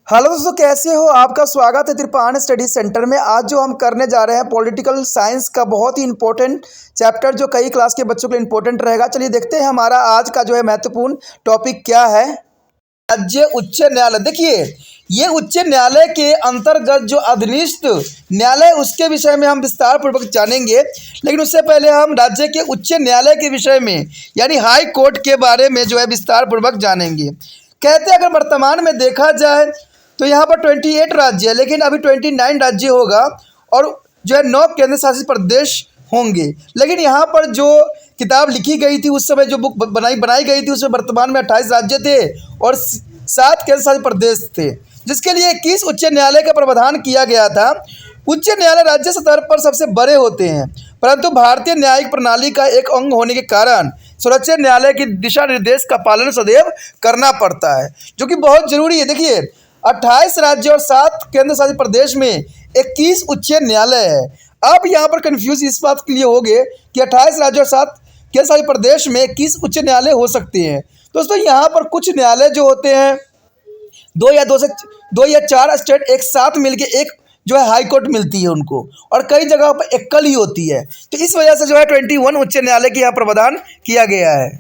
Hello दोस्तों, कैसे हो? आपका स्वागत है त्रिपान स्टडी सेंटर में। आज जो हम करने जा रहे हैं पॉलिटिकल साइंस का बहुत ही इंपॉर्टेंट चैप्टर, जो कई क्लास के बच्चों के लिए इंपॉर्टेंट रहेगा। चलिए देखते हैं हमारा आज का जो है महत्वपूर्ण टॉपिक क्या है। राज्य उच्च न्यायालय। देखिए, ये उच्च न्यायालय के अंतर्गत जो अधीनस्थ न्यायालय, उसके विषय में हम विस्तार पूर्वक जानेंगे। लेकिन उससे पहले हम राज्य के उच्च न्यायालय के विषय में यानी हाई कोर्ट के बारे में जो है विस्तार पूर्वक जानेंगे। कहते हैं अगर वर्तमान में देखा जाए तो यहाँ पर 28 राज्य है, लेकिन अभी 29 राज्य होगा और जो है 9 केंद्र शासित प्रदेश होंगे। लेकिन यहाँ पर जो किताब लिखी गई थी उस समय, जो बुक बनाई गई थी, उसमें वर्तमान में 28 राज्य थे और 7 केंद्र शासित प्रदेश थे, जिसके लिए 21 उच्च न्यायालय का प्रावधान किया गया था। उच्च न्यायालय राज्य स्तर पर सबसे बड़े होते हैं, परंतु भारतीय न्यायिक प्रणाली का एक अंग होने के कारण सर्वोच्च न्यायालय की दिशा निर्देश का पालन सदैव करना पड़ता है, जो कि बहुत जरूरी है। देखिए, 28 राज्य और 7 केंद्र शासित प्रदेश में 21 उच्च न्यायालय है। आप यहाँ पर कंफ्यूज इस बात के लिए हो गए कि 28 राज्य और 7 केंद्र शासित प्रदेश में 21 उच्च न्यायालय हो सकते हैं। दोस्तों, यहाँ पर कुछ न्यायालय जो होते हैं, दो या चार स्टेट एक साथ मिलके एक जो है हाई कोर्ट मिलती है उनको, और कई जगह पर एकल ही होती है। तो इस वजह से जो है 21 उच्च न्यायालय की यहाँ प्रावधान किया गया है।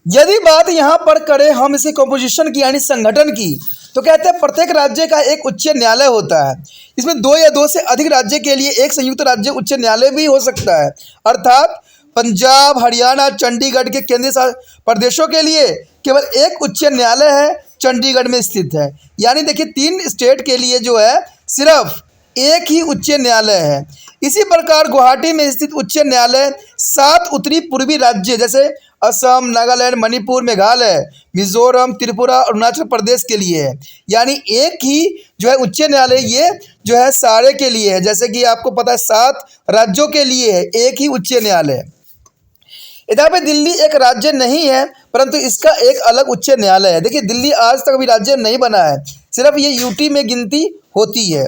यदि बात यहाँ पर करें हम इसके कॉम्पोजिशन की यानी संगठन की, तो कहते हैं प्रत्येक राज्य का एक उच्च न्यायालय होता है। इसमें 2 या 2 से अधिक राज्य के लिए एक संयुक्त राज्य उच्च न्यायालय भी हो सकता है। अर्थात पंजाब, हरियाणा, चंडीगढ़ के केंद्रीय प्रदेशों के लिए केवल एक उच्च न्यायालय है, चंडीगढ़ में स्थित है। यानी देखिए, 3 स्टेट के लिए जो है सिर्फ एक ही उच्च न्यायालय है। इसी प्रकार गुवाहाटी में स्थित उच्च न्यायालय 7 उत्तरी पूर्वी राज्य जैसे असम, नागालैंड, मणिपुर, मेघालय, मिजोरम, त्रिपुरा, अरुणाचल प्रदेश के लिए है। यानी एक ही जो है उच्च न्यायालय ये जो है सारे के लिए है। जैसे कि आपको पता है 7 राज्यों के लिए है एक ही उच्च न्यायालय। इधर पे दिल्ली एक राज्य नहीं है, परंतु इसका एक अलग उच्च न्यायालय है। देखिए, दिल्ली आज तक अभी राज्य नहीं बना है, सिर्फ ये यूटी में गिनती होती है।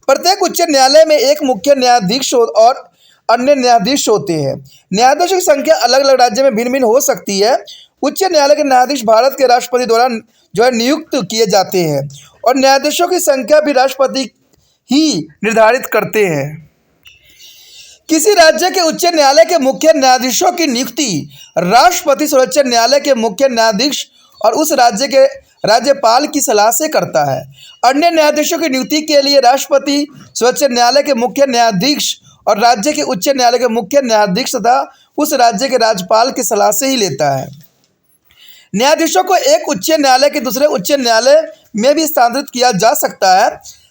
प्रत्येक उच्च न्यायालय में एक मुख्य न्यायाधीश और अन्य न्यायाधीश होते हैं। न्यायाधीशों की संख्या अलग अलग राज्य में भिन्न भिन्न हो सकती है। उच्च न्यायालय के न्यायाधीश भारत के राष्ट्रपति द्वारा जो है नियुक्त किए जाते हैं, और न्यायाधीशों की संख्या भी राष्ट्रपति ही निर्धारित करते हैं। किसी राज्य के उच्च न्यायालय के मुख्य न्यायाधीशों की नियुक्ति राष्ट्रपति सर्वोच्च न्यायालय के मुख्य न्यायाधीश और उस राज्य के राज्यपाल की सलाह से करता है। अन्य न्यायाधीशों की नियुक्ति के लिए राष्ट्रपति सर्वोच्च न्यायालय के मुख्य न्यायाधीश और राज्य के उच्च न्यायालय के मुख्य न्यायाधीश तथा उस राज्य के राज्यपाल की सलाह से ही लेता है। न्यायाधीशों को एक उच्च न्यायालय के दूसरे उच्च न्यायालय में भी स्थानांतरित किया जा सकता है।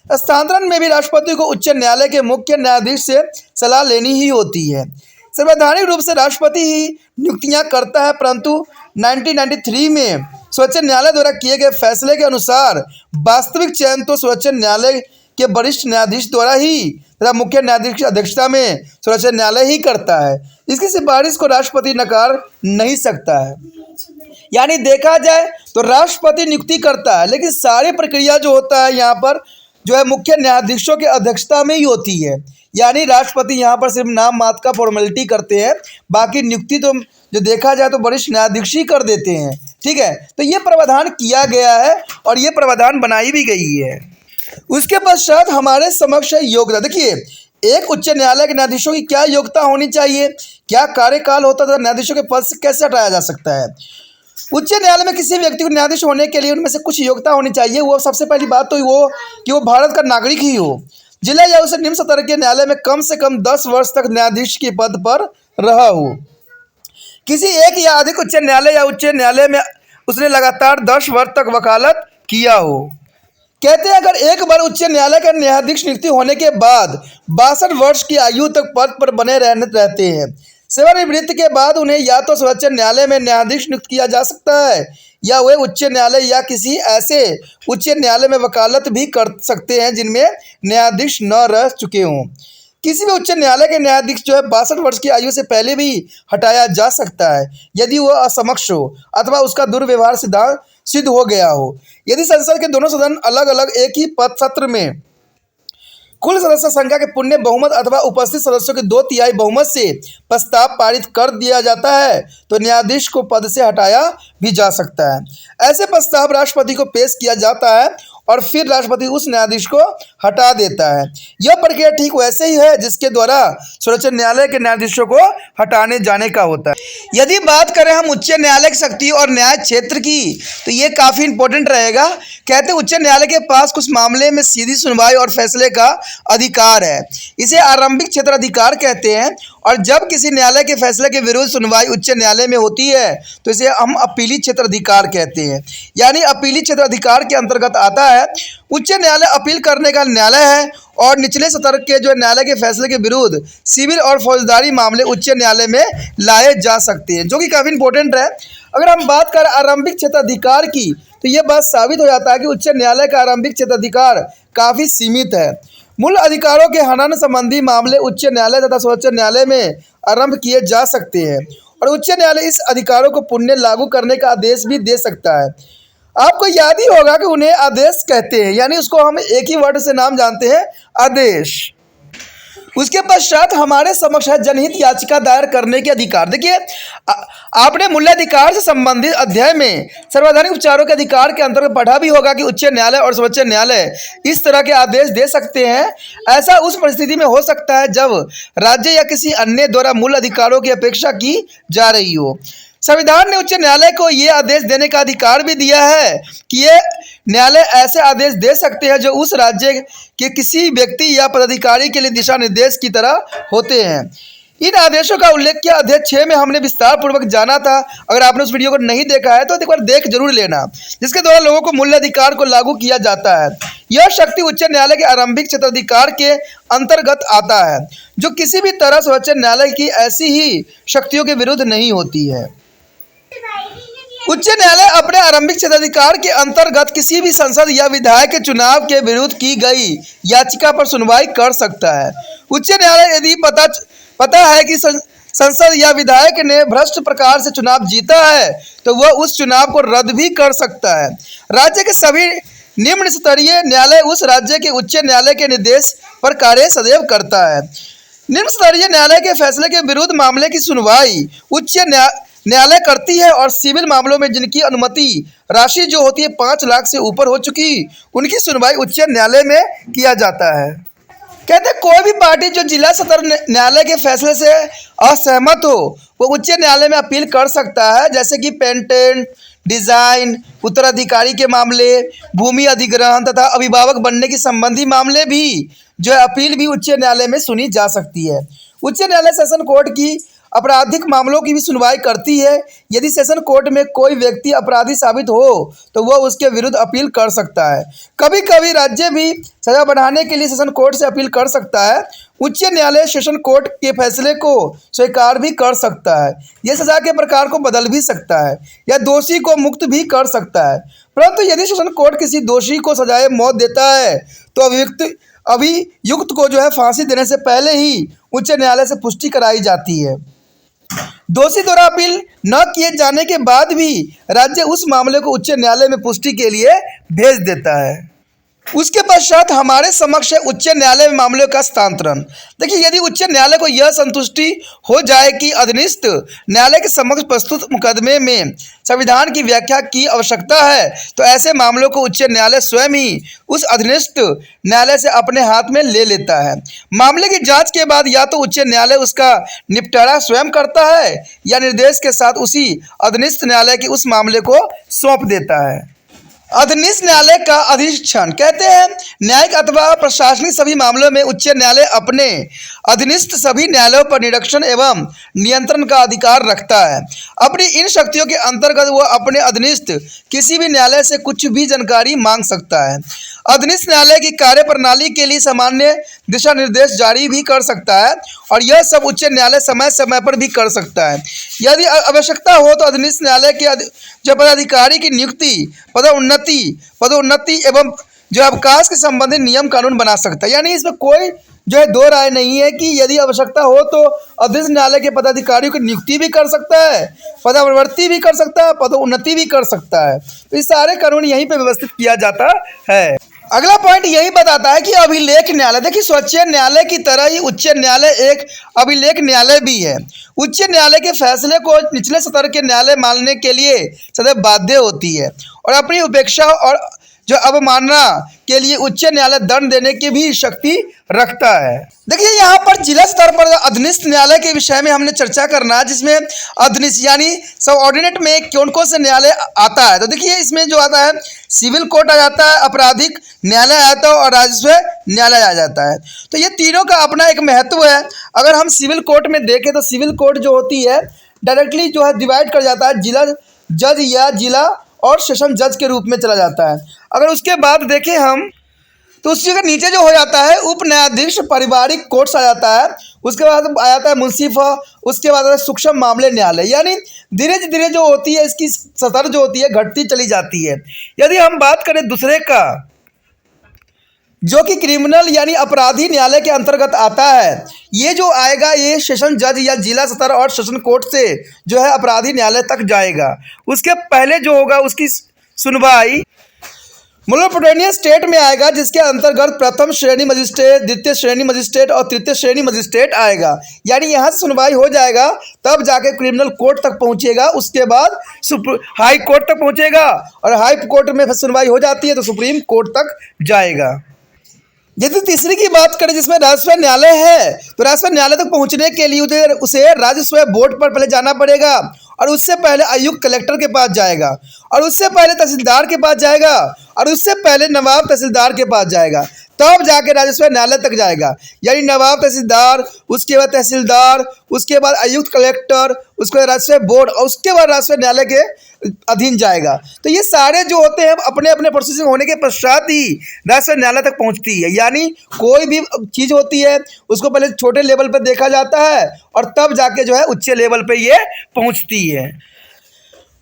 स्थानांतरण में भी राष्ट्रपति को उच्च न्यायालय के मुख्य न्यायाधीश से सलाह लेनी ही होती है। संवैधानिक रूप से राष्ट्रपति ही नियुक्तियां करता है, परंतु 1993 में सर्वोच्च न्यायालय द्वारा किए गए फैसले के अनुसार वास्तविक चयन तो सर्वोच्च न्यायालय के वरिष्ठ न्यायाधीश द्वारा ही तथा मुख्य न्यायाधीश की अध्यक्षता में सर्वोच्च न्यायालय ही करता है। इसकी सिफारिश को राष्ट्रपति नकार नहीं सकता है। यानी देखा जाए तो राष्ट्रपति नियुक्ति करता है, लेकिन सारी प्रक्रिया जो होता है यहाँ पर जो है मुख्य न्यायाधीशों की अध्यक्षता में ही होती है। यानी राष्ट्रपति यहाँ पर सिर्फ नाम मात्र का फॉर्मेलिटी करते हैं, बाकी नियुक्ति तो जो देखा जाए तो वरिष्ठ न्यायाधीश ही कर देते हैं। ठीक है, तो ये प्रावधान किया गया है और ये प्रावधान बनाई भी गई है। उसके पश्चात हमारे समक्ष है योग्यता। देखिए, एक उच्च न्यायालय के न्यायाधीशों की क्या योग्यता होनी चाहिए, क्या कार्यकाल होता था, न्यायाधीशों के पद से कैसे हटाया जा सकता है। उच्च न्यायालय में किसी व्यक्ति को न्यायाधीश होने के लिए उनमें से कुछ योग्यता होनी चाहिए। वो सबसे पहली बात तो वो कि वो भारत का नागरिक ही हो, जिला या उसे निम्न स्तर के न्यायालय में कम से कम 10 वर्ष तक न्यायाधीश के पद पर रहा हो। किसी एक या अधिक उच्च न्यायालय या उच्च न्यायालय में उसने लगातार 10 वर्ष तक वकालत किया हो। कहते हैं अगर एक बार उच्च न्यायालय का न्यायाधीश नियुक्ति होने के बाद 62 वर्ष की आयु तक पद पर बने रहते हैं। सेवानिवृत्ति के बाद उन्हें या तो सर्वोच्च न्यायालय में न्यायाधीश नियुक्त किया जा सकता है, या वे उच्च न्यायालय या किसी ऐसे उच्च न्यायालय में वकालत भी कर सकते हैं जिनमें न्यायाधीश न रह चुके हों। किसी भी उच्च न्यायालय के न्यायाधीश जो है 62 वर्ष की आयु से पहले भी हटाया जा सकता है, यदि वह असमक्ष हो अथवा उसका दुर्व्यवहार सिद्ध हो गया हो। यदि संसद के दोनों सदन अलग अलग एक ही पद सत्र में कुल सदस्य संख्या के पुण्य बहुमत अथवा उपस्थित सदस्यों के 2/3 बहुमत से प्रस्ताव पारित कर दिया जाता है तो न्यायाधीश को पद से हटाया भी जा सकता है। ऐसे प्रस्ताव राष्ट्रपति को पेश किया जाता है और फिर राष्ट्रपति उस न्यायाधीश को हटा देता है। यह प्रक्रिया ठीक वैसे ही है जिसके द्वारा सर्वोच्च न्यायालय के न्यायाधीशों को हटाने जाने का होता है। यदि बात करें हम उच्च न्यायालय की शक्ति और न्याय क्षेत्र की, तो ये काफ़ी इंपॉर्टेंट रहेगा। कहते हैं उच्च न्यायालय के पास कुछ मामले में सीधी सुनवाई और फैसले का अधिकार है। इसे आरंभिक क्षेत्र अधिकार कहते हैं। और जब किसी न्यायालय के फैसले के विरुद्ध सुनवाई उच्च न्यायालय में होती है तो इसे हम अपीली क्षेत्र अधिकार कहते हैं। यानी अपीली क्षेत्र अधिकार के अंतर्गत आता है। उच्च न्यायालय अपील करने का न्यायालय है और निचले स्तर के जो न्यायालय के फैसले के विरुद्ध सिविल और फौजदारी मामले उच्च न्यायालय में लाए जा सकते हैं, जो कि काफ़ी इंपॉर्टेंट है। अगर हम बात करें आरंभिक क्षेत्र अधिकार की, तो ये बात साबित हो जाता है कि उच्च न्यायालय का आरंभिक क्षेत्र अधिकार काफ़ी सीमित है। मूल अधिकारों के हनन संबंधी मामले उच्च न्यायालय तथा सर्वोच्च न्यायालय में आरंभ किए जा सकते हैं और उच्च न्यायालय इस अधिकारों को पुनः लागू करने का आदेश भी दे सकता है। आपको याद ही होगा कि उन्हें आदेश कहते हैं, यानी उसको हम एक ही वर्ड से नाम जानते हैं, आदेश। उसके पश्चात हमारे समक्ष है जनहित याचिका दायर करने के अधिकार। देखिए, आपने मूल्याधिकार से संबंधित अध्याय में सर्वैधानिक उपचारों के अधिकार के अंतर्गत पढ़ा भी होगा कि उच्च न्यायालय और सर्वोच्च न्यायालय इस तरह के आदेश दे सकते हैं। ऐसा उस परिस्थिति में हो सकता है जब राज्य या किसी अन्य द्वारा मूल अधिकारों की अपेक्षा की जा रही हो। संविधान ने उच्च न्यायालय को ये आदेश देने का अधिकार भी दिया है कि ये न्यायालय ऐसे आदेश दे सकते हैं जो उस राज्य के किसी व्यक्ति या पदाधिकारी के लिए दिशा निर्देश की तरह होते हैं। इन आदेशों का उल्लेख किया अध्याय 6 में हमने विस्तार पूर्वक जाना था। अगर आपने उस वीडियो को नहीं देखा है तो एक बार देख जरूर लेना, जिसके द्वारा लोगों को मूल अधिकार को लागू किया जाता है। यह शक्ति उच्च न्यायालय के आरंभिक क्षेत्र अधिकार के अंतर्गत आता है, जो किसी भी तरह सर्वोच्च न्यायालय की ऐसी ही शक्तियों के विरुद्ध नहीं होती है। उच्च न्यायालय अपने आरंभिक क्षेत्राधिकार के अंतर्गत किसी भी सांसद या विधायक के चुनाव के विरुद्ध की गई याचिका पर सुनवाई कर सकता है। उच्च न्यायालय यदि पता है कि संसद या विधायक ने भ्रष्ट प्रकार से चुनाव जीता है तो वह उस चुनाव को रद्द भी कर सकता है। राज्य के सभी निम्न स्तरीय न्यायालय उस राज्य के उच्च न्यायालय के निर्देश पर कार्य सदैव करता है। निम्न स्तरीय न्यायालय के फैसले के विरुद्ध मामले की सुनवाई उच्च न्यायालय करती है और सिविल मामलों में जिनकी अनुमति राशि जो होती है 5 लाख से ऊपर हो चुकी, उनकी सुनवाई उच्च न्यायालय में किया जाता है। कहते हैं कोई भी पार्टी जो जिला सत्र न्यायालय के फैसले से असहमत हो वो उच्च न्यायालय में अपील कर सकता है, जैसे कि पेटेंट, डिजाइन, उत्तराधिकारी के मामले, भूमि अधिग्रहण तथा अभिभावक बनने के संबंधी मामले भी जो है अपील भी उच्च न्यायालय में सुनी जा सकती है। उच्च न्यायालय सेशन कोर्ट की आपराधिक मामलों की भी सुनवाई करती है। यदि सेशन कोर्ट में कोई व्यक्ति अपराधी साबित हो तो वह उसके विरुद्ध अपील कर सकता है। कभी कभी राज्य भी सजा बढ़ाने के लिए सेशन कोर्ट से अपील कर सकता है। उच्च न्यायालय सेशन कोर्ट के फैसले को स्वीकार भी कर सकता है। यह सजा के प्रकार को बदल भी सकता है या दोषी को मुक्त भी कर सकता है। परंतु यदि सेशन कोर्ट किसी दोषी को सजाए मौत देता है तो अभियुक्त को जो है फांसी देने से पहले ही उच्च न्यायालय से पुष्टि कराई जाती है। दोषी द्वारा अपील न किए जाने के बाद भी राज्य उस मामले को उच्च न्यायालय में पुष्टि के लिए भेज देता है। उसके पश्चात हमारे समक्ष है उच्च न्यायालय में मामले का हस्तांतरण। देखिए, यदि उच्च न्यायालय को यह संतुष्टि हो जाए कि अधीनस्थ न्यायालय के समक्ष प्रस्तुत मुकदमे में संविधान की व्याख्या की आवश्यकता है तो ऐसे मामलों को उच्च न्यायालय स्वयं ही उस अधीनस्थ न्यायालय से अपने हाथ में ले लेता है। मामले की जांच के बाद या तो उच्च न्यायालय उसका निपटारा स्वयं करता है या निर्देश के साथ उसी अधीनस्थ न्यायालय के उस मामले को सौंप देता है। अधीनस्थ न्यायालय का अधीक्षण कहते हैं न्यायिक अथवा प्रशासनिक सभी मामलों में उच्च न्यायालय अपने अधीनस्थ सभी न्यायालयों पर निरीक्षण एवं नियंत्रण का अधिकार रखता है। अपनी इन शक्तियों के अंतर्गत वह अपने अधीनस्थ किसी भी न्यायालय से कुछ भी जानकारी मांग सकता है। अधीनस्थ न्यायालय की कार्यप्रणाली के लिए सामान्य दिशा निर्देश जारी भी कर सकता है और यह सब उच्च न्यायालय समय समय पर भी कर सकता है। यदि आवश्यकता हो तो अधीनस्थ न्यायालय के जो पदाधिकारी की नियुक्ति, पदोन्नति एवं जो अवकाश के संबंधित नियम कानून बना सकता है। यानी इसमें कोई जो है दो राय नहीं है कि यदि आवश्यकता हो तो अधीनस्थ न्यायालय के पदाधिकारियों की नियुक्ति भी कर सकता है, पदोन्नति भी कर सकता है, पदोन्नति भी कर सकता है। तो इस सारे कानून यहीं पे व्यवस्थित किया जाता है। अगला पॉइंट यही बताता है कि अभिलेख न्यायालय। देखिए, सर्वोच्च न्यायालय की तरह ही उच्च न्यायालय एक अभिलेख न्यायालय भी है। उच्च न्यायालय के फैसले को निचले स्तर के न्यायालय मानने के लिए सदैव बाध्य होती है और अपनी उपेक्षा और जो अवमानना के लिए उच्च न्यायालय दंड देने की भी शक्ति रखता है। देखिए यहाँ पर जिला स्तर पर अधीनस्थ न्यायालय के विषय में हमने चर्चा करना है, जिसमें अधीनस्थ यानी सब ऑर्डिनेट में कौन कौन से न्यायालय आता है। तो देखिए इसमें जो आता है सिविल कोर्ट आ जाता है, आपराधिक न्यायालय आ जाता है और राजस्व न्यायालय आ जाता है। तो ये तीनों का अपना एक महत्व है। अगर हम सिविल कोर्ट में देखें तो सिविल कोर्ट जो होती है डायरेक्टली जो है डिवाइड कर जाता है, जिला जज या जिला और सेशन जज के रूप में चला जाता है। अगर उसके बाद देखें हम तो उसी के नीचे जो हो जाता है उप न्यायाधीश पारिवारिक कोर्ट्स आ जाता है, उसके बाद आ जाता है मुंसिफा, उसके बाद आता है सूक्ष्म मामले न्यायालय। यानी धीरे धीरे जो होती है इसकी सतर जो होती है घटती चली जाती है। यदि हम बात करें दूसरे का जो कि क्रिमिनल यानी अपराधी न्यायालय के अंतर्गत आता है, ये जो आएगा ये सेशन जज या जिला सतर और सेशन कोर्ट से जो है अपराधी न्यायालय तक जाएगा। उसके पहले जो होगा उसकी सुनवाई मेट्रोपोलिटन स्टेट में आएगा, जिसके अंतर्गत प्रथम श्रेणी मजिस्ट्रेट, द्वितीय श्रेणी मजिस्ट्रेट और तृतीय श्रेणी मजिस्ट्रेट आएगा। यानी यहाँ से सुनवाई हो जाएगा तब जाके क्रिमिनल कोर्ट तक पहुँचेगा, उसके बाद हाई कोर्ट तक पहुँचेगा और हाई कोर्ट में सुनवाई हो जाती है तो सुप्रीम कोर्ट तक जाएगा। यदि तीसरी की बात करें जिसमें राजस्व न्यायालय है, तो राजस्व न्यायालय तक पहुंचने के लिए उसे राजस्व बोर्ड पर पहले जाना पड़ेगा और उससे पहले आयुक्त कलेक्टर के पास जाएगा और उससे पहले तहसीलदार के पास जाएगा और उससे पहले नवाब तहसीलदार के पास जाएगा, तब जाके राजस्व न्यायालय तक जाएगा। यानी नवाब तहसीलदार, उसके बाद तहसीलदार, उसके बाद आयुक्त कलेक्टर, उसके बाद राजस्व बोर्ड और उसके बाद राजस्व न्यायालय के अधीन जाएगा। तो ये सारे जो होते हैं अपने अपने प्रोसेसिंग होने के पश्चात ही राजस्व न्यायालय तक पहुंचती है। यानी कोई भी चीज़ होती है उसको पहले छोटे लेवल पर देखा जाता है और तब जाके जो है उच्च लेवल पे ये पहुंचती है।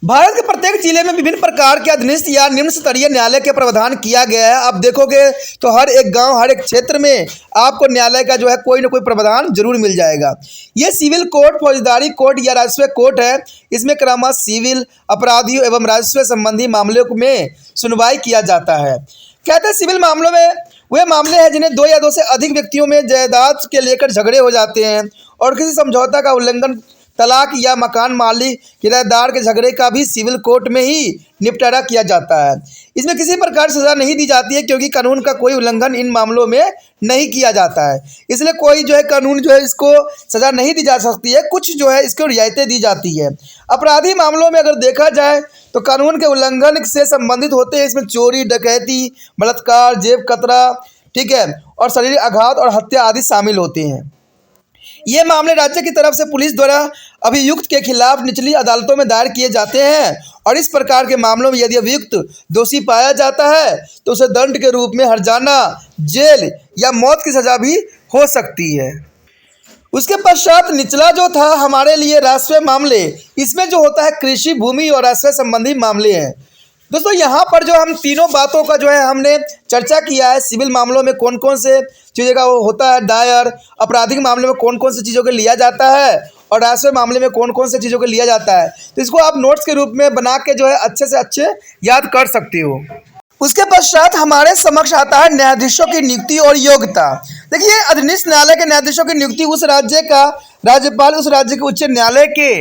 भारत के प्रत्येक जिले में विभिन्न प्रकार के अधीनस्थ या निम्न स्तरीय न्यायालय के प्रावधान किया गया है। आप देखोगे तो हर एक गांव, हर एक क्षेत्र में आपको न्यायालय का जो है कोई ना कोई प्रावधान जरूर मिल जाएगा। ये सिविल कोर्ट, फौजदारी कोर्ट या राजस्व कोर्ट है। इसमें क्रमशः सिविल, अपराधियों एवं राजस्व संबंधी मामलों में सुनवाई किया जाता है। कहते हैं सिविल मामलों में वे मामले हैं जिन्हें दो या दो से अधिक व्यक्तियों में जायदाद के लेकर झगड़े हो जाते हैं और किसी समझौता का उल्लंघन, तलाक या मकान मालिक किराएदार के झगड़े का भी सिविल कोर्ट में ही निपटारा किया जाता है। इसमें किसी प्रकार की सज़ा नहीं दी जाती है क्योंकि कानून का कोई उल्लंघन इन मामलों में नहीं किया जाता है। इसलिए कोई जो है कानून जो है इसको सज़ा नहीं दी जा सकती है, कुछ जो है इसको रियायतें दी जाती है। अपराधी मामलों में अगर देखा जाए तो कानून के उल्लंघन से संबंधित होते हैं। इसमें चोरी, डकैती, बलात्कार, जेब कतरा, ठीक है, और शारीरिक आघात और हत्या आदि शामिल होते हैं। ये मामले राज्य की तरफ से पुलिस द्वारा अभियुक्त के खिलाफ निचली अदालतों में दायर किए जाते हैं और इस प्रकार के मामलों में यदि अभियुक्त दोषी पाया जाता है तो उसे दंड के रूप में हर्जाना, जेल या मौत की सज़ा भी हो सकती है। उसके पश्चात निचला जो था हमारे लिए राजस्व मामले, इसमें जो होता है कृषि, भूमि और राजस्व संबंधी मामले हैं। दोस्तों यहाँ पर जो हम तीनों बातों का जो है हमने चर्चा किया है। सिविल मामलों में कौन कौन से चीज़ों का वो होता है दायर, आपराधिक मामले में कौन कौन सी चीज़ों को लिया जाता है और राजस्व मामले में कौन कौन से चीज़ों को लिया जाता है। तो इसको आप नोट्स के रूप में बना के जो है अच्छे से अच्छे याद कर सकते हो। उसके पश्चात हमारे समक्ष आता है न्यायाधीशों की नियुक्ति और योग्यता। देखिए अधीनस्थ न्यायालय के न्यायाधीशों की नियुक्ति उस राज्य का राज्यपाल उस राज्य के उच्च न्यायालय के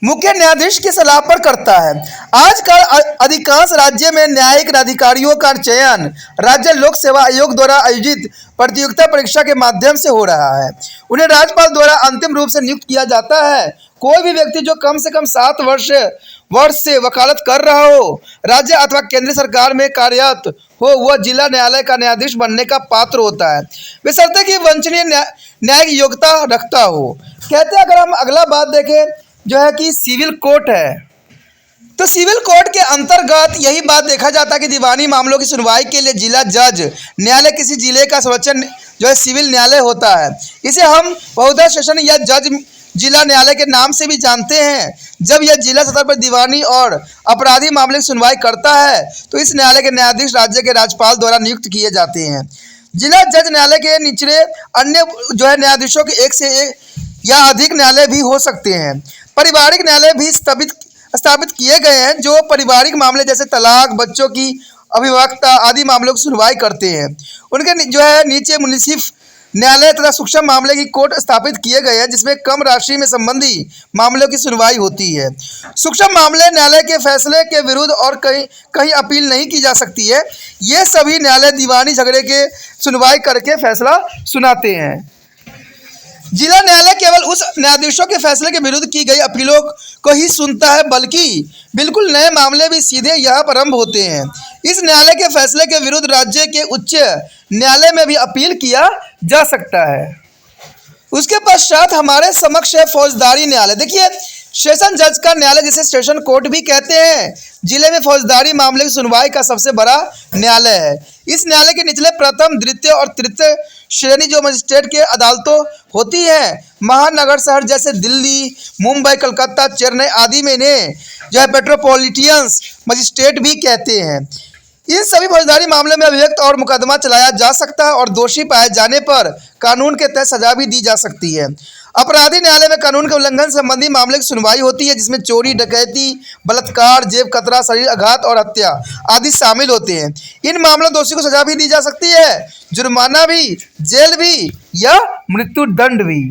मुख्य न्यायाधीश की सलाह पर करता है। आजकल अधिकांश राज्य में न्यायिक अधिकारियों का चयन राज्य लोक सेवा आयोग द्वारा आयोजित प्रतियोगिता परीक्षा के माध्यम से हो रहा है। उन्हें राज्यपाल द्वारा अंतिम रूप से नियुक्त किया जाता है। कोई भी व्यक्ति जो कम से कम 7 वर्ष से वकालत कर रहा हो, राज्य अथवा केंद्र सरकार में कार्यरत हो, वह जिला न्यायालय का न्यायाधीश बनने का पात्र होता है, बशर्ते कि वांछनीय न्यायिक योग्यता रखता हो। कहते हैं अगर हम अगला बात देखें जो है कि सिविल कोर्ट है, तो सिविल कोर्ट के अंतर्गत यही बात देखा जाता है कि दीवानी मामलों की सुनवाई के लिए जिला जज न्यायालय किसी जिले का सर्वोच्च जो है सिविल न्यायालय होता है। इसे हम बहुधा सेशन या जज जिला न्यायालय के नाम से भी जानते हैं। जब यह जिला स्तर पर दीवानी और अपराधी मामले की सुनवाई करता है तो इस न्यायालय के न्यायाधीश राज्य के राज्यपाल द्वारा नियुक्त किए जाते हैं। जिला जज न्यायालय के नीचे अन्य जो है न्यायाधीशों के एक से एक या अधिक न्यायालय भी हो सकते हैं। पारिवारिक न्यायालय भी स्थापित किए गए हैं जो पारिवारिक मामले जैसे तलाक, बच्चों की अभिभावकता आदि मामलों की सुनवाई करते हैं। उनके जो है नीचे मुंसिफ न्यायालय तथा सूक्ष्म मामले की कोर्ट स्थापित किए गए हैं जिसमें कम राशि में संबंधी मामलों की सुनवाई होती है। सूक्ष्म मामले न्यायालय के फैसले के विरुद्ध और कहीं अपील नहीं की जा सकती है। ये सभी न्यायालय दीवानी झगड़े के सुनवाई करके फैसला सुनाते हैं। जिला न्यायालय केवल उस न्यायाधीशों के फैसले के विरुद्ध की गई अपीलों को ही सुनता है, बल्कि बिल्कुल नए मामले भी सीधे यहाँ प्रारंभ होते हैं। इस न्यायालय के फैसले के विरुद्ध राज्य के उच्च न्यायालय में भी अपील किया जा सकता है। उसके पश्चात हमारे समक्ष है फौजदारी न्यायालय। देखिए, सेशन जज का न्यायालय जिसे सेशन कोर्ट भी कहते हैं, जिले में फौजदारी मामले की सुनवाई का सबसे बड़ा न्यायालय है। इस न्यायालय के निचले प्रथम, द्वितीय और तृतीय श्रेणी जो मजिस्ट्रेट के अदालतों होती है, महानगर शहर जैसे दिल्ली, मुंबई, कलकत्ता, चेन्नई आदि में इन्हें जो है मेट्रोपॉलिटन मजिस्ट्रेट भी कहते हैं। इन सभी फौजदारी मामलों में अभिव्यक्त और मुकदमा चलाया जा सकता है और दोषी पाए जाने पर कानून के तहत सजा भी दी जा सकती है। अपराधी न्यायालय में कानून के उल्लंघन संबंधी मामले की सुनवाई होती है जिसमें चोरी, डकैती, बलात्कार, जेब कतरा, शरीर आघात और हत्या आदि शामिल होते हैं। इन मामलों में दोषी को सजा भी दी जा सकती है, जुर्माना भी, जेल भी या मृत्यु दंड भी।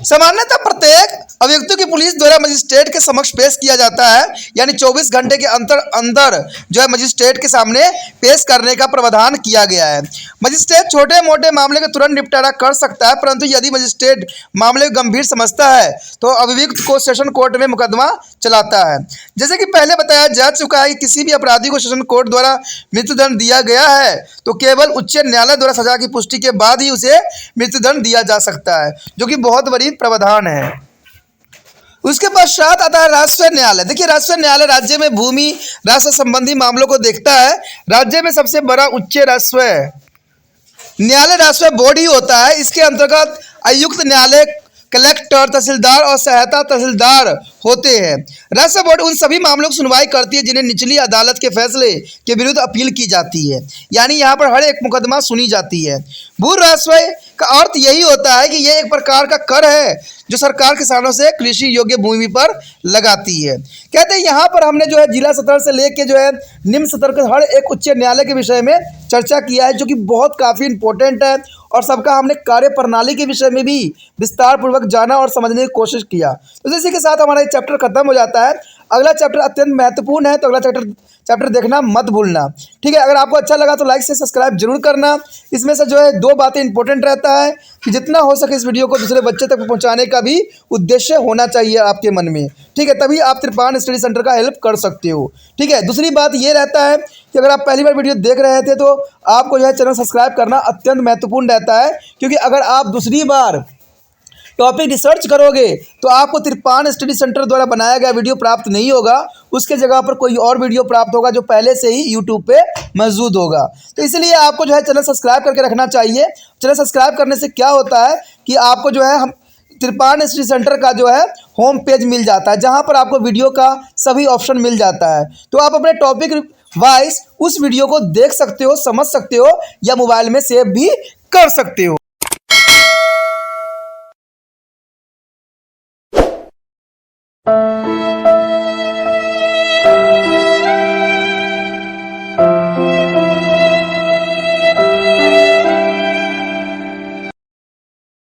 सामान्यतः प्रत्येक अभियुक्त की पुलिस द्वारा मजिस्ट्रेट के समक्ष पेश किया जाता है, यानी 24 घंटे के अंदर जो है मजिस्ट्रेट के सामने पेश करने का प्रावधान किया गया है। मजिस्ट्रेट छोटे मोटे मामले का तुरंत निपटारा कर सकता है, परंतु यदि मजिस्ट्रेट मामले को गंभीर समझता है तो अभियुक्त को सेशन कोर्ट में मुकदमा चलाता है। जैसे कि पहले बताया जा चुका है कि किसी भी अपराधी को सेशन कोर्ट द्वारा मृत्युदंड दिया गया है तो केवल उच्च न्यायालय द्वारा सजा की पुष्टि के बाद ही उसे मृत्युदंड दिया जा सकता है, जो कि बहुत बड़ी प्रावधान है। उसके पश्चात आता है राष्ट्रीय न्यायालय। देखिए, राष्ट्रीय न्यायालय राज्य में भूमि राष्ट्र संबंधी मामलों को देखता है। राज्य में सबसे बड़ा उच्च राष्ट्रीय न्यायालय राष्ट्रीय बोर्ड ही होता है। इसके अंतर्गत आयुक्त न्यायालय, कलेक्टर, तहसीलदार और सहायता तहसीलदार होते हैं। राष्ट्रीय बोर्ड उन सभी मामलों की सुनवाई करती है जिन्हें निचली अदालत के फैसले के विरुद्ध अपील की जाती है, यानी यहाँ पर हर एक मुकदमा सुनी जाती है। भू राजस्व का अर्थ यही होता है कि यह एक प्रकार का कर है जो सरकार किसानों से कृषि योग्य भूमि पर लगाती है। कहते हैं यहाँ पर हमने जो है जिला स्तर से लेके जो है निम्न स्तर के हर एक उच्च न्यायालय के विषय में चर्चा किया है, जो कि बहुत काफ़ी इंपॉर्टेंट है और सबका हमने कार्य प्रणाली के विषय में भी विस्तार पूर्वक जाना और समझने की कोशिश किया। तो इसी के साथ हमारा ये चैप्टर खत्म हो जाता है। अगला चैप्टर अत्यंत महत्वपूर्ण है, तो अगला चैप्टर देखना मत भूलना, ठीक है। अगर आपको अच्छा लगा तो लाइक से सब्सक्राइब जरूर करना। इसमें से जो है 2 बातें इंपॉर्टेंट रहता है कि जितना हो सके इस वीडियो को दूसरे बच्चे तक पहुंचाने का भी उद्देश्य होना चाहिए आपके मन में, ठीक है। तभी आप त्रिपान स्टडी सेंटर का हेल्प कर सकते हो, ठीक है। दूसरी बात ये रहता है कि अगर आप पहली बार वीडियो देख रहे थे तो आपको जो है चैनल सब्सक्राइब करना अत्यंत महत्वपूर्ण रहता है, क्योंकि अगर आप दूसरी बार टॉपिक रिसर्च करोगे तो आपको त्रिपान स्टडी सेंटर द्वारा बनाया गया वीडियो प्राप्त नहीं होगा, उसके जगह पर कोई और वीडियो प्राप्त होगा जो पहले से ही यूट्यूब पे मौजूद होगा। तो इसलिए आपको जो है चैनल सब्सक्राइब करके रखना चाहिए। चैनल सब्सक्राइब करने से क्या होता है कि आपको जो है हम त्रिपान स्टडी सेंटर का जो है होम पेज मिल जाता है, जहाँ पर आपको वीडियो का सभी ऑप्शन मिल जाता है। तो आप अपने टॉपिक वाइज उस वीडियो को देख सकते हो, समझ सकते हो या मोबाइल में सेव भी कर सकते हो।